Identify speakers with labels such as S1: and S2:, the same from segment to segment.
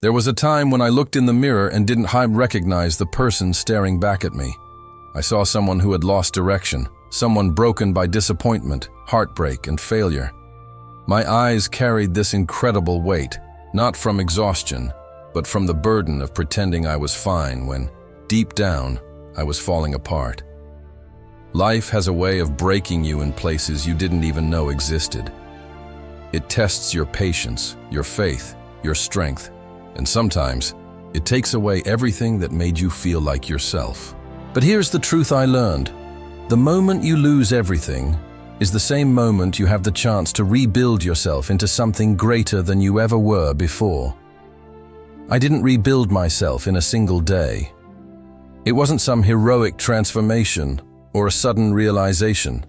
S1: There was a time when I looked in the mirror and didn't recognize the person staring back at me. I saw someone who had lost direction, someone broken by disappointment, heartbreak, and failure. My eyes carried this incredible weight, not from exhaustion, but from the burden of pretending I was fine when, deep down, I was falling apart. Life has a way of breaking you in places you didn't even know existed. It tests your patience, your faith, your strength, and sometimes it takes away everything that made you feel like yourself. But here's the truth I learned. The moment you lose everything is the same moment you have the chance to rebuild yourself into something greater than you ever were before. I didn't rebuild myself in a single day. It wasn't some heroic transformation or a sudden realization.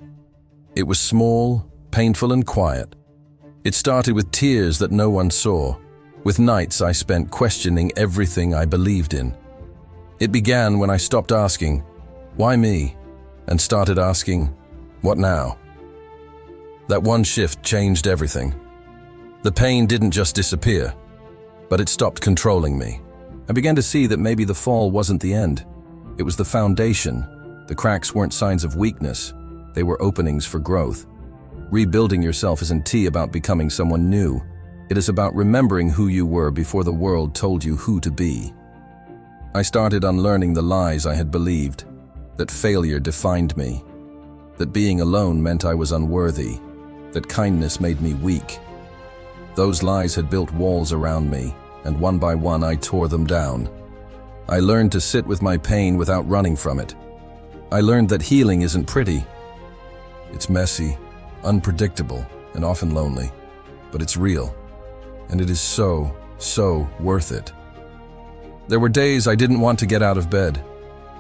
S1: It was small, painful, and quiet. It started with tears that no one saw, with nights I spent questioning everything I believed in. It began when I stopped asking, "Why me?" and started asking, "What now?" That one shift changed everything. The pain didn't just disappear, but it stopped controlling me. I began to see that maybe the fall wasn't the end. It was the foundation. The cracks weren't signs of weakness. They were openings for growth. Rebuilding yourself isn't about becoming someone new. It is about remembering who you were before the world told you who to be. I started unlearning the lies I had believed, that failure defined me, that being alone meant I was unworthy, that kindness made me weak. Those lies had built walls around me, and one by one I tore them down. I learned to sit with my pain without running from it. I learned that healing isn't pretty. It's messy, unpredictable, and often lonely, but it's real, and it is so worth it. There were days I didn't want to get out of bed,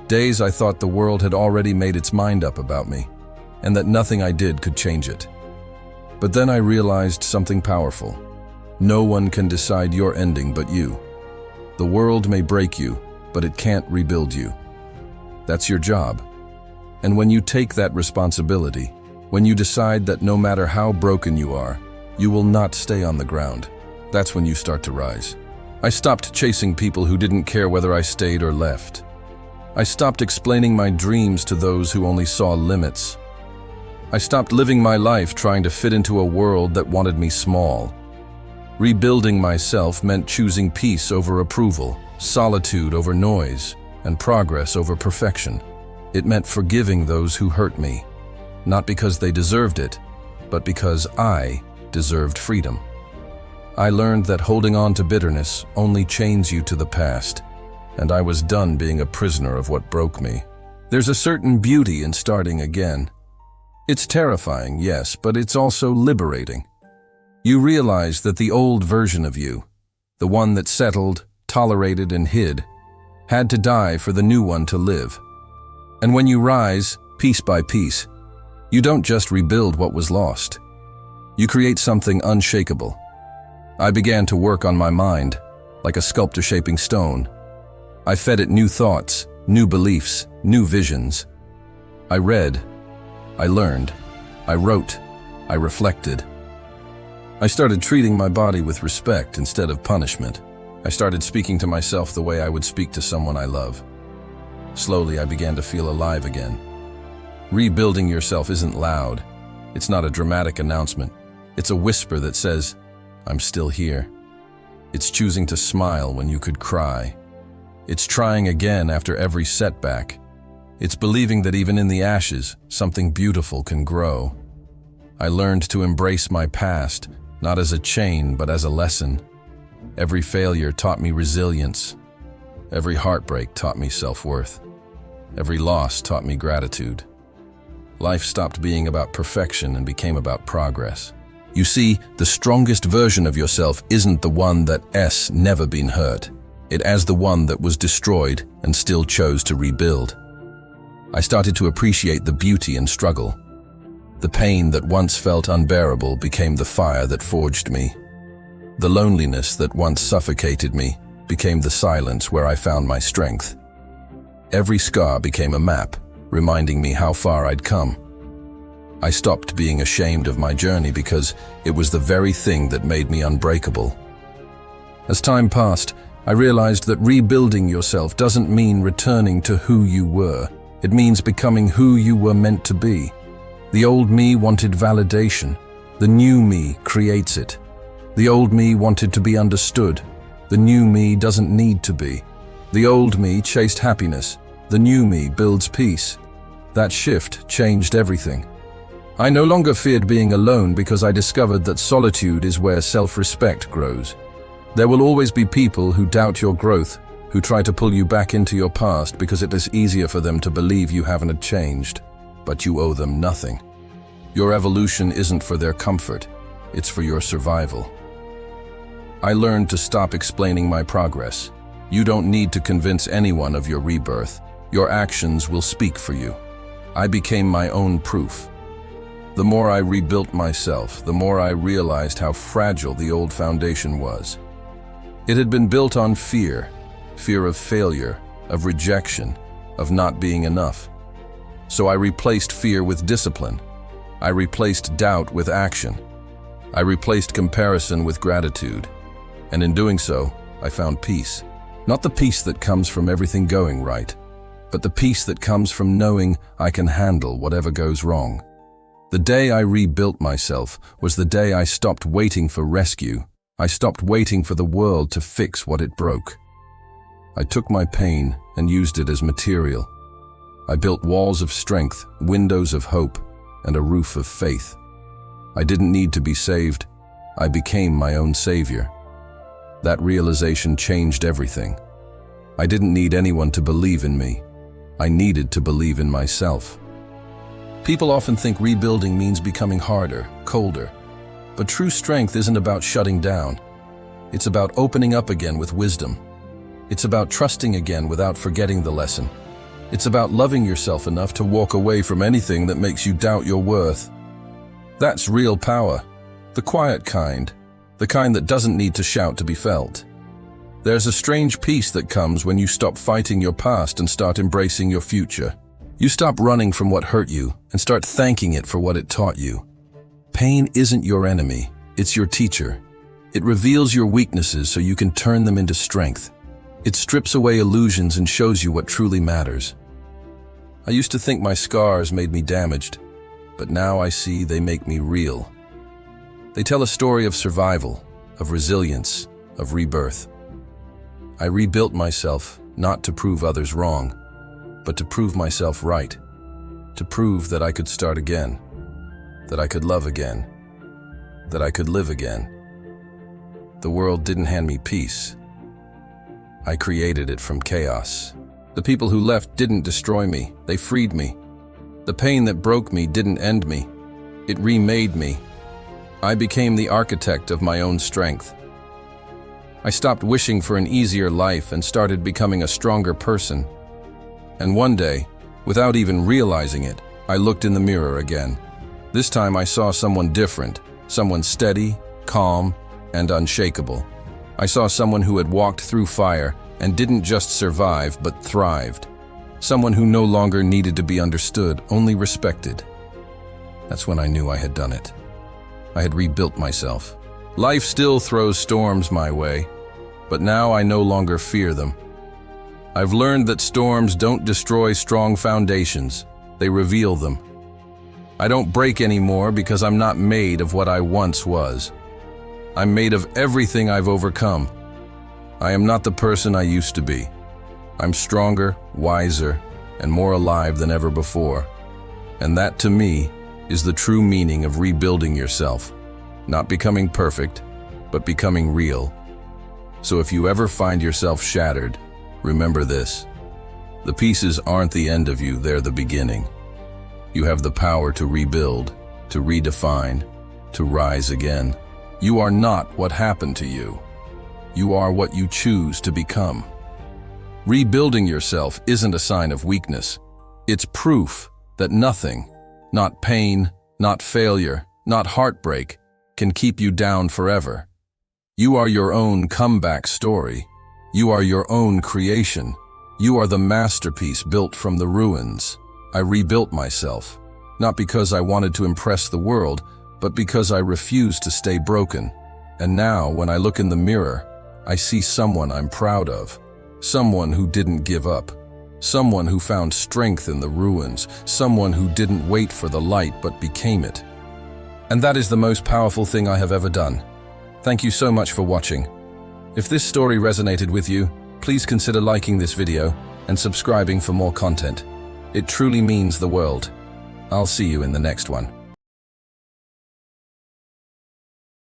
S1: days I thought the world had already made its mind up about me, and that nothing I did could change it. But then I realized something powerful. No one can decide your ending but you. The world may break you, but it can't rebuild you. That's your job. And when you take that responsibility, when you decide that no matter how broken you are, you will not stay on the ground, that's when you start to rise. I stopped chasing people who didn't care whether I stayed or left. I stopped explaining my dreams to those who only saw limits. I stopped living my life trying to fit into a world that wanted me small. Rebuilding myself meant choosing peace over approval, solitude over noise, and progress over perfection. It meant forgiving those who hurt me, not because they deserved it, but because I deserved freedom. I learned that holding on to bitterness only chains you to the past, and I was done being a prisoner of what broke me. There's a certain beauty in starting again. It's terrifying, yes, but it's also liberating. You realize that the old version of you, the one that settled, tolerated, and hid, had to die for the new one to live. And when you rise, piece by piece, you don't just rebuild what was lost. You create something unshakable. I began to work on my mind, like a sculptor shaping stone. I fed it new thoughts, new beliefs, new visions. I read, I learned, I wrote, I reflected. I started treating my body with respect instead of punishment. I started speaking to myself the way I would speak to someone I love. Slowly, I began to feel alive again. Rebuilding yourself isn't loud. It's not a dramatic announcement. It's a whisper that says, "I'm still here." It's choosing to smile when you could cry. It's trying again after every setback. It's believing that even in the ashes, something beautiful can grow. I learned to embrace my past, not as a chain, but as a lesson. Every failure taught me resilience. Every heartbreak taught me self-worth. Every loss taught me gratitude. Life stopped being about perfection and became about progress. You see, the strongest version of yourself isn't the one that's never been hurt. It is the one that was destroyed and still chose to rebuild. I started to appreciate the beauty in struggle. The pain that once felt unbearable became the fire that forged me. The loneliness that once suffocated me became the silence where I found my strength. Every scar became a map, reminding me how far I'd come. I stopped being ashamed of my journey because it was the very thing that made me unbreakable. As time passed, I realized that rebuilding yourself doesn't mean returning to who you were. It means becoming who you were meant to be. The old me wanted validation. The new me creates it. The old me wanted to be understood. The new me doesn't need to be. The old me chased happiness. The new me builds peace. That shift changed everything. I no longer feared being alone because I discovered that solitude is where self-respect grows. There will always be people who doubt your growth, who try to pull you back into your past because it is easier for them to believe you haven't changed. But you owe them nothing. Your evolution isn't for their comfort, it's for your survival. I learned to stop explaining my progress. You don't need to convince anyone of your rebirth. Your actions will speak for you. I became my own proof. The more I rebuilt myself, the more I realized how fragile the old foundation was. It had been built on fear of failure, of rejection, of not being enough. So I replaced fear with discipline. I replaced doubt with action. I replaced comparison with gratitude. And in doing so, I found peace. Not the peace that comes from everything going right, but the peace that comes from knowing I can handle whatever goes wrong. The day I rebuilt myself was the day I stopped waiting for rescue. I stopped waiting for the world to fix what it broke. I took my pain and used it as material. I built walls of strength, windows of hope, and a roof of faith. I didn't need to be saved. I became my own savior. That realization changed everything. I didn't need anyone to believe in me. I needed to believe in myself. People often think rebuilding means becoming harder, colder. But true strength isn't about shutting down. It's about opening up again with wisdom. It's about trusting again without forgetting the lesson. It's about loving yourself enough to walk away from anything that makes you doubt your worth. That's real power. The quiet kind. The kind that doesn't need to shout to be felt. There's a strange peace that comes when you stop fighting your past and start embracing your future. You stop running from what hurt you and start thanking it for what it taught you. Pain isn't your enemy, it's your teacher. It reveals your weaknesses so you can turn them into strength. It strips away illusions and shows you what truly matters. I used to think my scars made me damaged, but now I see they make me real. They tell a story of survival, of resilience, of rebirth. I rebuilt myself not to prove others wrong, but to prove myself right, to prove that I could start again, that I could love again, that I could live again. The world didn't hand me peace. I created it from chaos. The people who left didn't destroy me, they freed me. The pain that broke me didn't end me, it remade me. I became the architect of my own strength. I stopped wishing for an easier life and started becoming a stronger person. And one day, without even realizing it, I looked in the mirror again. This time I saw someone different, someone steady, calm, and unshakable. I saw someone who had walked through fire and didn't just survive but thrived. Someone who no longer needed to be understood, only respected. That's when I knew I had done it. I had rebuilt myself. Life still throws storms my way, but now I no longer fear them. I've learned that storms don't destroy strong foundations, they reveal them. I don't break anymore because I'm not made of what I once was. I'm made of everything I've overcome. I am not the person I used to be. I'm stronger, wiser, and more alive than ever before. And that, to me, is the true meaning of rebuilding yourself. Not becoming perfect, but becoming real. So if you ever find yourself shattered, remember this. The pieces aren't the end of you, they're the beginning. You have the power to rebuild, to redefine, to rise again. You are not what happened to you. You are what you choose to become. Rebuilding yourself isn't a sign of weakness. It's proof that nothing, not pain, not failure, not heartbreak, can keep you down forever. You are your own comeback story. You are your own creation. You are the masterpiece built from the ruins. I rebuilt myself, not because I wanted to impress the world, but because I refused to stay broken. And now, when I look in the mirror, I see someone I'm proud of. Someone who didn't give up. Someone who found strength in the ruins. Someone who didn't wait for the light but became it. And that is the most powerful thing I have ever done. Thank you so much for watching. If this story resonated with you, please consider liking this video and subscribing for more content. It truly means the world. I'll see you in the next one.